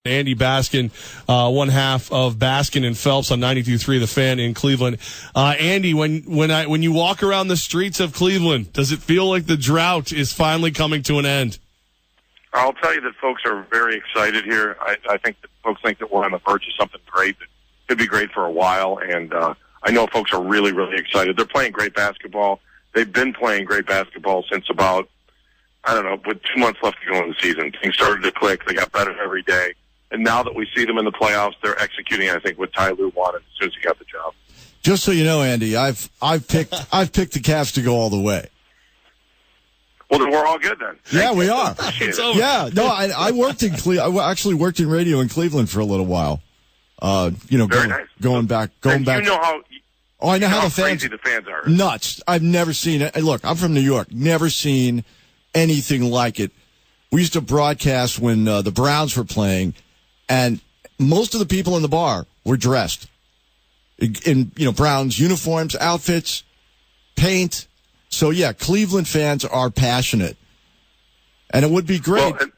Andy Baskin, one half of Baskin and Phelps on 92.3 The Fan in Cleveland. Andy, when you walk around the streets of Cleveland, does it feel like the drought is finally coming to an end? I'll tell you that folks are very excited here. I think that folks think that we're on the verge of something great that could be great for a while, and I know folks are really, really excited. They're playing great basketball. They've been playing great basketball since about, I don't know, with 2 months left to go in the season. Things started to click. They got better every day. And now that we see them in the playoffs, they're executing, I think, what Ty Lue wanted as soon as he got the job. Just so you know, Andy, I've picked the Cavs to go all the way. Well, then we're all good then. Yeah, we are. Yeah, no, I worked in I actually worked in radio in Cleveland for a little while. Very nice. Going back. You know how. Oh, I know how crazy the fans are. Nuts. I've never seen it. Look, I'm from New York. Never seen anything like it. We used to broadcast when the Browns were playing. And most of the people in the bar were dressed in Browns uniforms, outfits, paint. So, yeah, Cleveland fans are passionate. And it would be great. Well,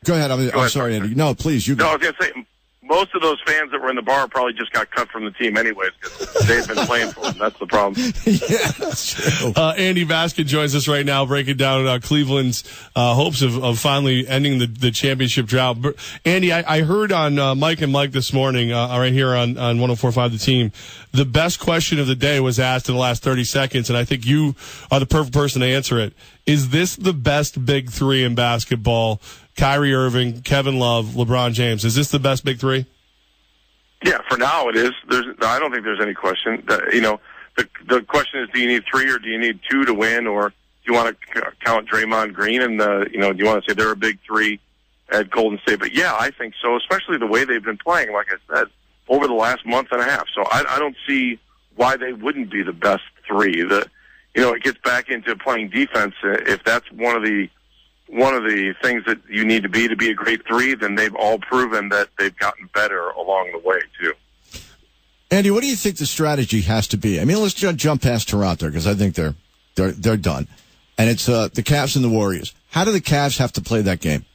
go ahead. I'm sorry, Andy. No, please. You go. No, I was going to say, most of those fans that were in the bar probably just got cut from the team anyways because they've been playing for them. That's the problem. Yeah, that's true. Andy Baskin joins us right now, breaking down Cleveland's hopes of finally ending the championship drought. Andy, I heard on Mike and Mike this morning, right here on 104.5 The Team, the best question of the day was asked in the last 30 seconds, and I think you are the perfect person to answer it. Is this the best big three in basketball? Kyrie Irving, Kevin Love, LeBron James. Is this the best big three? Yeah, for now it is. I don't think there's any question. The question is, do you need three or do you need two to win, or do you want to count Draymond Green and do you want to say they're a big three at Golden State? But yeah, I think so, especially the way they've been playing, like I said, over the last month and a half. So I don't see why they wouldn't be the best three. It gets back into playing defense. If that's one of the things that you need to be a great three, then they've all proven that they've gotten better along the way, too. Andy, what do you think the strategy has to be? I mean, let's jump past Toronto because I think they're done. And it's the Cavs and the Warriors. How do the Cavs have to play that game?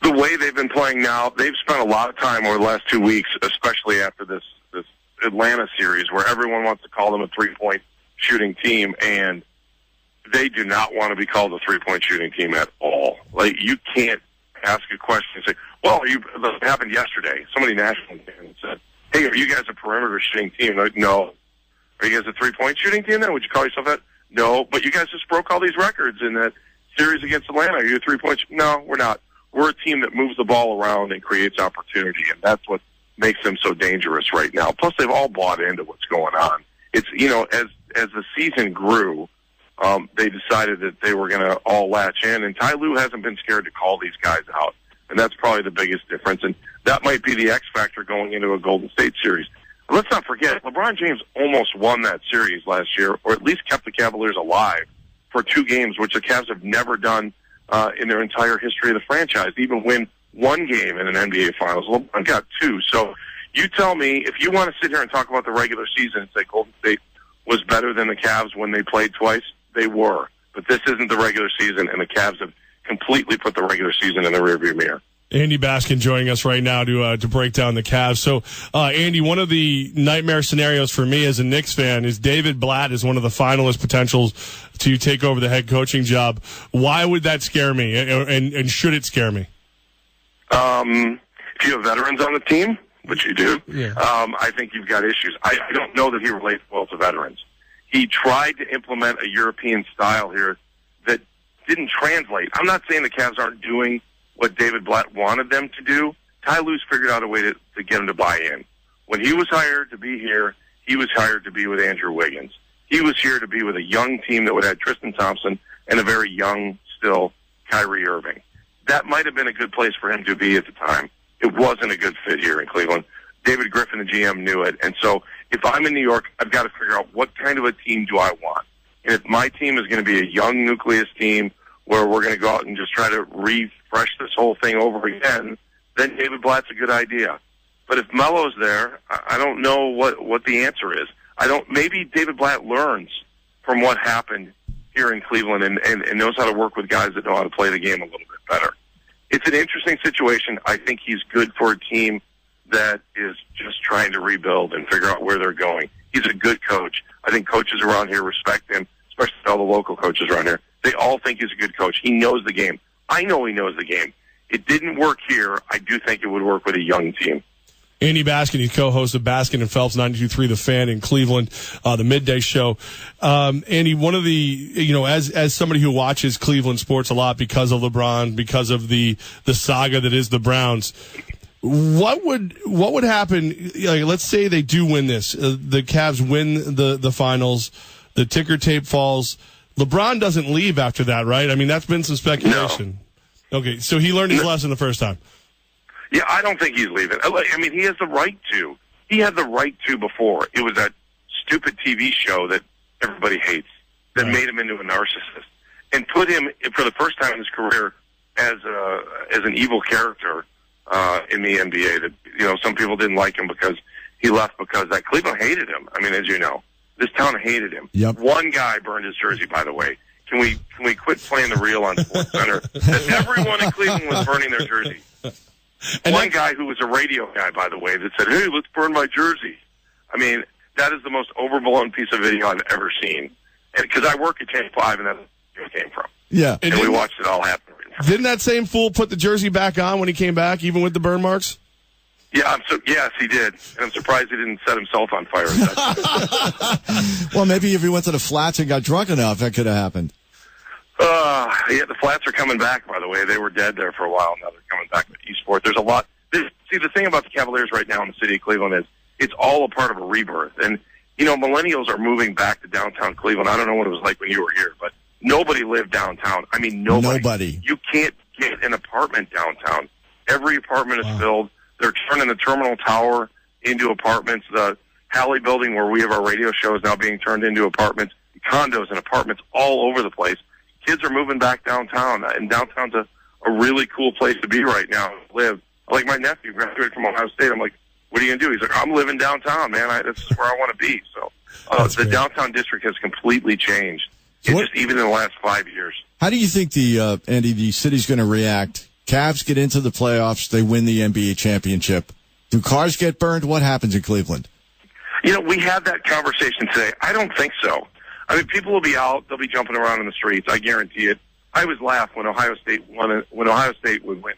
The way they've been playing now, they've spent a lot of time over the last 2 weeks, especially after this Atlanta series, where everyone wants to call them a three-point shooting team, and they do not want to be called a three-point shooting team at all. Like, you can't ask a question and say, well, that happened yesterday. Somebody national said, hey, are you guys a perimeter shooting team? Like, no. Are you guys a three-point shooting team then? Would you call yourself that? No. But you guys just broke all these records in that series against Atlanta. Are you a three-point No, we're not. We're a team that moves the ball around and creates opportunity, and that's what makes them so dangerous right now. Plus, they've all bought into what's going on. It's, as the season grew, they decided that they were going to all latch in, and Ty Lue hasn't been scared to call these guys out, and that's probably the biggest difference, and that might be the X factor going into a Golden State series. But let's not forget, LeBron James almost won that series last year, or at least kept the Cavaliers alive for 2 games, which the Cavs have never done in their entire history of the franchise, even win 1 game in an NBA Finals. LeBron got 2. So you tell me, if you want to sit here and talk about the regular season and say Golden State was better than the Cavs when they played twice, they were. But this isn't the regular season, and the Cavs have completely put the regular season in the rearview mirror. Andy Baskin joining us right now to break down the Cavs. So, Andy, one of the nightmare scenarios for me as a Knicks fan is David Blatt is one of the finalist potentials to take over the head coaching job. Why would that scare me, and should it scare me? If you have veterans on the team, which you do, yeah. I think you've got issues. I don't know that he relates well to veterans. He tried to implement a European style here that didn't translate. I'm not saying the Cavs aren't doing what David Blatt wanted them to do. Ty Lue's figured out a way to get him to buy in. When he was hired to be here, he was hired to be with Andrew Wiggins. He was here to be with a young team that would have Tristan Thompson and a very young, still, Kyrie Irving. That might have been a good place for him to be at the time. It wasn't a good fit here in Cleveland. David Griffin, the GM, knew it. And so if I'm in New York, I've got to figure out what kind of a team do I want. And if my team is going to be a young nucleus team where we're going to go out and just try to refresh this whole thing over again, then David Blatt's a good idea. But if Melo's there, I don't know what the answer is. Maybe David Blatt learns from what happened here in Cleveland and knows how to work with guys that know how to play the game a little bit better. it's an interesting situation. I think he's good for a team that is just trying to rebuild and figure out where they're going. He's a good coach. I think coaches around here respect him, especially all the local coaches around here. They all think he's a good coach. He knows the game. I know he knows the game. It didn't work here. I do think it would work with a young team. Andy Baskin, he's co-host of Baskin and Phelps 92.3 The Fan in Cleveland, the midday show. Andy, one of the, as somebody who watches Cleveland sports a lot because of LeBron, because of the saga that is the Browns, what would happen? Like, let's say they do win this. The Cavs win the finals. The ticker tape falls. LeBron doesn't leave after that, right? I mean, that's been some speculation. No. Okay, so he learned his lesson the first time. Yeah, I don't think he's leaving. I mean, he has the right to. He had the right to before. It was that stupid TV show that everybody hates that made him into a narcissist and put him, for the first time in his career, as an evil character in the NBA. That some people didn't like him because he left because that Cleveland hated him. I mean, as you know, this town hated him. Yep. One guy burned his jersey, by the way. Can we quit playing the reel on SportsCenter? That everyone in Cleveland was burning their jersey. And one guy who was a radio guy, by the way, that said, "Hey, let's burn my jersey." I mean, that is the most overblown piece of video I've ever seen. Because I work at Channel 5, and that's where it came from. Yeah. And we watched it all happen. Didn't that same fool put the jersey back on when he came back, even with the burn marks? Yeah, yes, he did. And I'm surprised he didn't set himself on fire. Well, maybe if he went to the flats and got drunk enough, that could have happened. Yeah, the flats are coming back, by the way. They were dead there for a while. Now they're coming back to eSport. There's a lot. See, the thing about the Cavaliers right now in the city of Cleveland is it's all a part of a rebirth. And, millennials are moving back to downtown Cleveland. I don't know what it was like when you were here, but nobody lived downtown. I mean, nobody. You can't get an apartment downtown. Every apartment is filled. They're turning the Terminal Tower into apartments. The Halley building where we have our radio show is now being turned into apartments, condos and apartments all over the place. Kids are moving back downtown, and downtown's a really cool place to be right now to live. Like my nephew graduated from Ohio State. I'm like, what are you going to do? He's like, I'm living downtown, man. This is where I want to be. So the downtown district has completely changed. Just even in the last 5 years. We had that conversation today. I don't think so. I mean, people will be out. They'll be jumping around in the streets. I guarantee it. I always laugh when Ohio State would win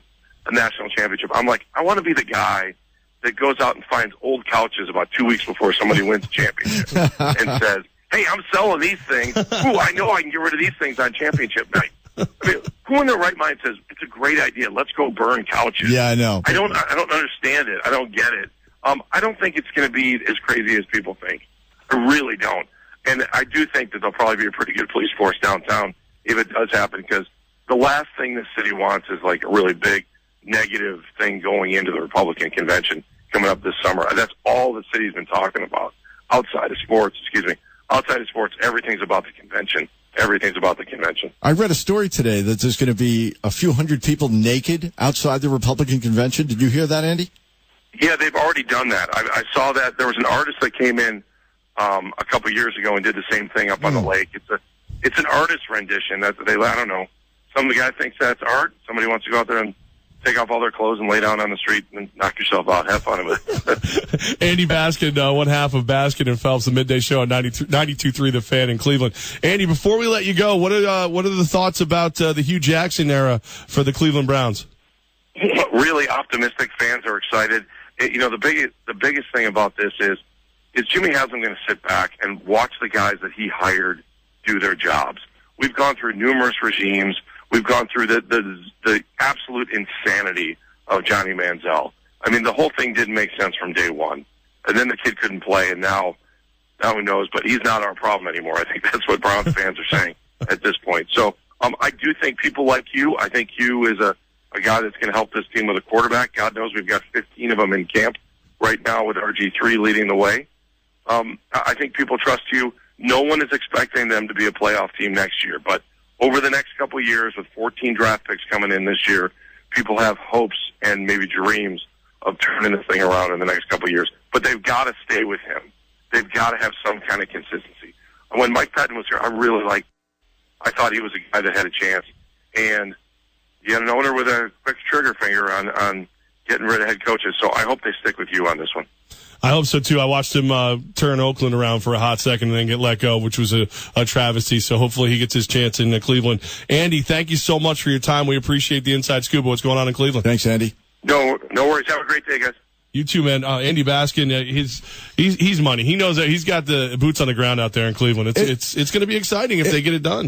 a national championship. I'm like, I want to be the guy that goes out and finds old couches about 2 weeks before somebody wins a championship and says, "Hey, I'm selling these things. Ooh, I know I can get rid of these things on championship night." I mean, who in their right mind says it's a great idea? Let's go burn couches. Yeah, I know. I don't understand it. I don't get it. I don't think it's going to be as crazy as people think. I really don't. And I do think that there'll probably be a pretty good police force downtown if it does happen, because the last thing the city wants is like a really big negative thing going into the Republican convention coming up this summer. That's all the city's been talking about. Outside of sports, everything's about the convention. Everything's about the convention. I read a story today that there's going to be a few hundred people naked outside the Republican convention. Did you hear that, Andy? Yeah, they've already done that. I saw that. There was an artist that came in a couple years ago and did the same thing up on the lake. It's an artist rendition. I don't know. Some of the guy thinks that's art. Somebody wants to go out there and take off all their clothes and lay down on the street and knock yourself out. Have fun with it. Andy Baskin, one half of Baskin and Phelps, the midday show on 92.3 The Fan in Cleveland. Andy, before we let you go, what are the thoughts about the Hugh Jackson era for the Cleveland Browns? Really optimistic. Fans are excited. The biggest thing about this is Jimmy Haslam going to sit back and watch the guys that he hired do their jobs. We've gone through numerous regimes. We've gone through the absolute insanity of Johnny Manziel. I mean, the whole thing didn't make sense from day one. And then the kid couldn't play, and now who knows? But he's not our problem anymore. I think that's what Browns fans are saying at this point. So I do think people like Hugh. I think Hugh is a guy that's going to help this team with a quarterback. God knows we've got 15 of them in camp right now with RG3 leading the way. I think people trust Hugh. No one is expecting them to be a playoff team next year, but over the next couple of years, with 14 draft picks coming in this year, people have hopes and maybe dreams of turning this thing around in the next couple of years. But they've got to stay with him. They've got to have some kind of consistency. And when Mike Patton was here, I thought he was a guy that had a chance. And, You got an owner with a quick trigger finger on getting rid of head coaches. So I hope they stick with you on this one. I hope so, too. I watched him turn Oakland around for a hot second and then get let go, which was a travesty. So hopefully he gets his chance in Cleveland. Andy, thank you so much for your time. We appreciate the inside scoop of what's going on in Cleveland. Thanks, Andy. No worries. Have a great day, guys. You too, man. Andy Baskin, he's money. He knows that he's got the boots on the ground out there in Cleveland. It's going to be exciting if they get it done.